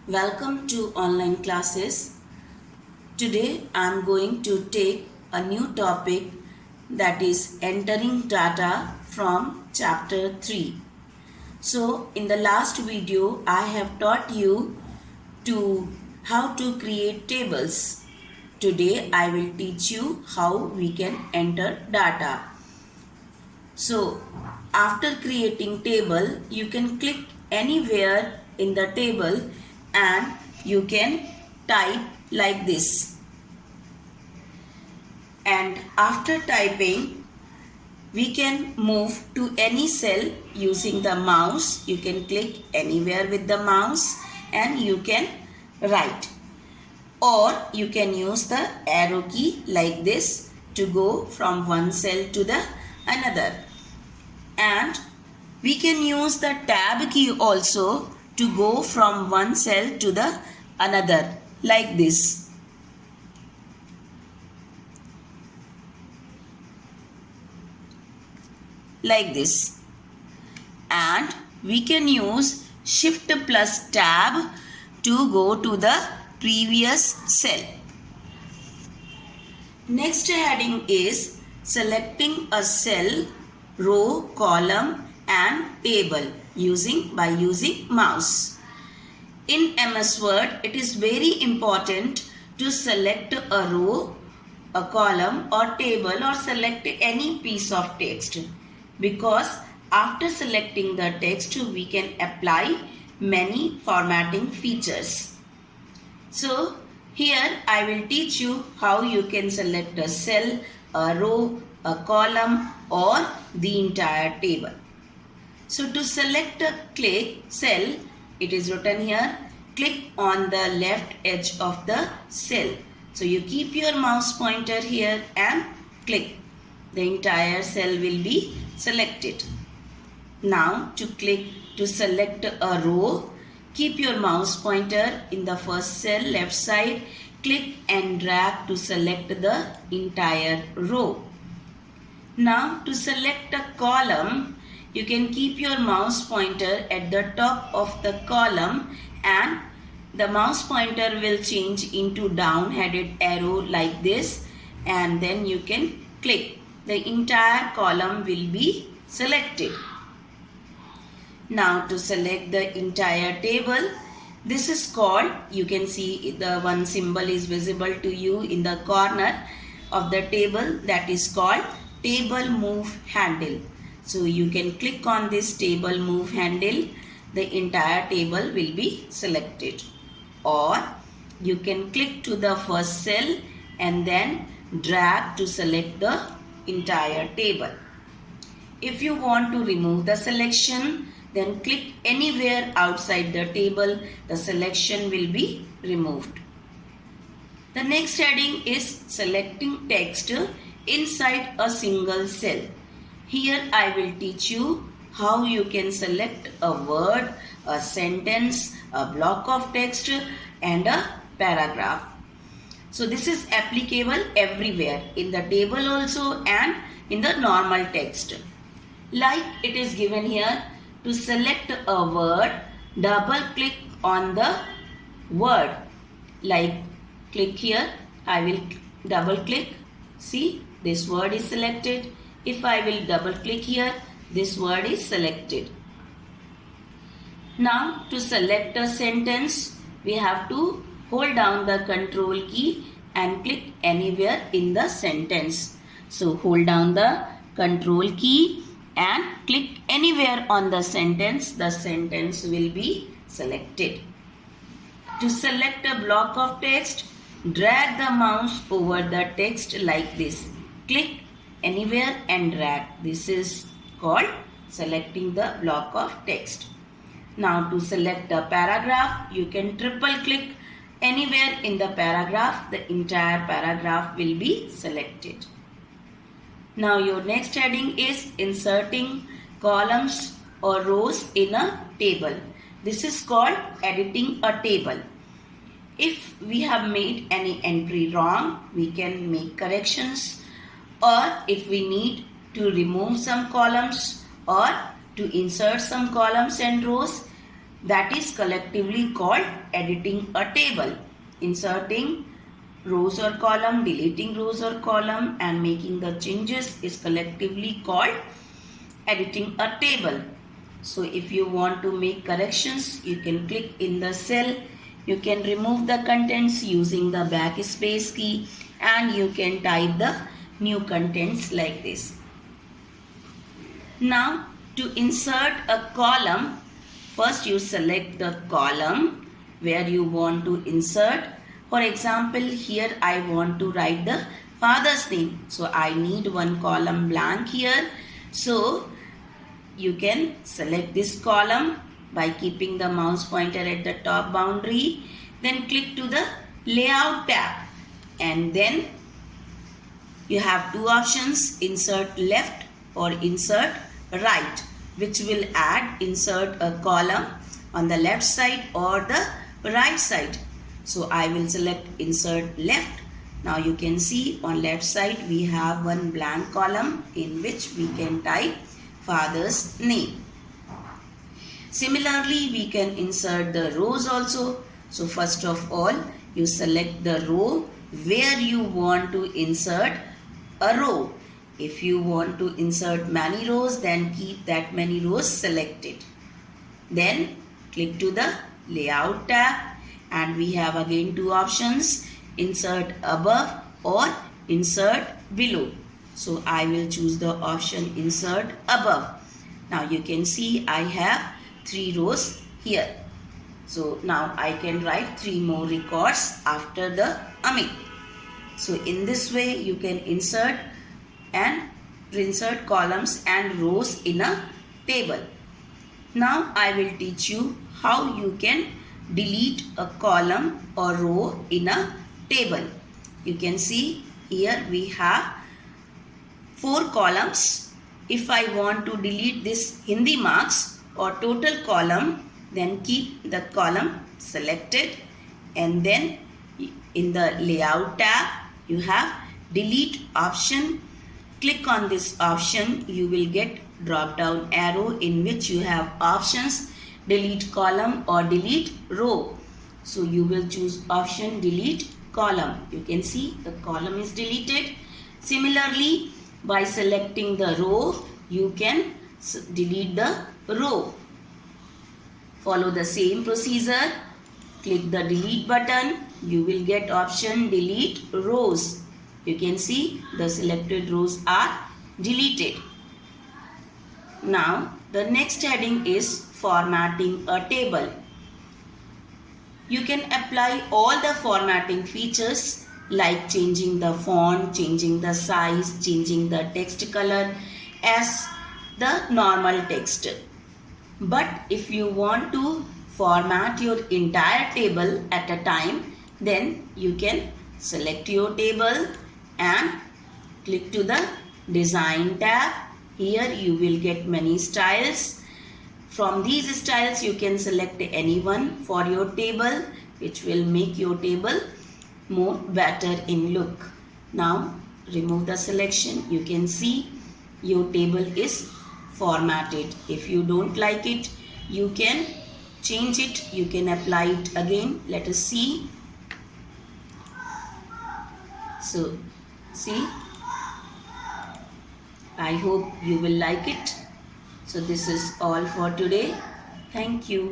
Welcome to online classes. Today I am going to take a new topic, that is entering data from chapter 3. So in the last video I have taught you to how to create tables. Today I will teach you how we can enter data. So after creating table, you can click anywhere in the table and you can type like this. And after typing, we can move to any cell using the mouse. You can click anywhere with the mouse and you can write. Or you can use the arrow key like this to go from one cell to the another. And we can use the tab key also to go from one cell to the another like this. Like this. And we can use shift plus tab to go to the previous cell. Next heading is selecting a cell, row, column and table by using mouse. In MS Word, it is very important to select a row, a column or table or select any piece of text, because after selecting the text we can apply many formatting features. So here I will teach you how you can select a cell, a row, a column or the entire table. So to select a cell, it is written here, click on the left edge of the cell. So you keep your mouse pointer here and click. The entire cell will be selected. Now to select a row, keep your mouse pointer in the first cell left side, click and drag to select the entire row. Now to select a column, you can keep your mouse pointer at the top of the column and the mouse pointer will change into down headed arrow like this, and then you can click. The entire column will be selected. Now to select the entire table, this is called, you can see the one symbol is visible to you in the corner of the table, that is called table move handle. So you can click on this table move handle, the entire table will be selected. Or you can click to the first cell and then drag to select the entire table. If you want to remove the selection, then click anywhere outside the table, the selection will be removed. The next heading is selecting text inside a single cell. Here I will teach you how you can select a word, a sentence, a block of text and a paragraph. So this is applicable everywhere, in the table also and in the normal text. Like it is given here, to select a word, double click on the word. Like click here, I will double click. See, this word is selected. If I will double click here, this word is selected. Now to select a sentence, we have to hold down the control key and click anywhere in the sentence. So hold down the control key and click anywhere on the sentence will be selected. To select a block of text, drag the mouse over the text like this. Click anywhere and drag. This is called selecting the block of text. Now to select a paragraph, you can triple click anywhere in the paragraph. The entire paragraph will be selected. Now your next heading is inserting columns or rows in a table. This is called editing a table. If we have made any entry wrong, we can make corrections, or if we need to remove some columns or to insert some columns and rows, That is collectively called editing a table. Inserting rows or column, deleting rows or column and making the changes is collectively called editing a table. So if you want to make corrections, you can click in the cell. You can remove the contents using the backspace key and you can type the new contents like this. Now to insert a column, first you select the column where you want to insert. For example, here I want to write the father's name. So I need one column blank here. So you can select this column by keeping the mouse pointer at the top boundary. Then click to the layout tab and then you have two options, insert left or insert right, which will add insert a column on the left side or the right side. So I will select insert left. Now you can see on left side we have one blank column in which we can type father's name. Similarly, we can insert the rows also. So first of all, you select the row where you want to insert a row. If you want to insert many rows, then keep that many rows selected. Then click to the layout tab and we have again two options, insert above or insert below. So I will choose the option insert above. Now you can see I have 3 rows here. So now I can write 3 more records after the Amit. So in this way you can insert columns and rows in a table. Now I will teach you how you can delete a column or row in a table. You can see here we have 4 columns. If I want to delete this Hindi marks or total column, then keep the column selected and then in the layout tab you have delete option. Click on this option, you will get drop down arrow in which you have options delete column or delete row. So you will choose option delete column. You can see the column is deleted. Similarly, by selecting the row, you can delete the row. Follow the same procedure. Click the delete button. You will get option delete rows. You can see the selected rows are deleted. Now the next heading is formatting a table. You can apply all the formatting features like changing the font, changing the size, changing the text color as the normal text. But if you want to format your entire table at a time, then you can select your table and click to the design tab. Here you will get many styles. From these styles you can select any one for your table, which will make your table more better in look. Now remove the selection. You can see your table is formatted. If you don't like it, you can change it. You can apply it again. Let us see. So see, I hope you will like it. So this is all for today. Thank you.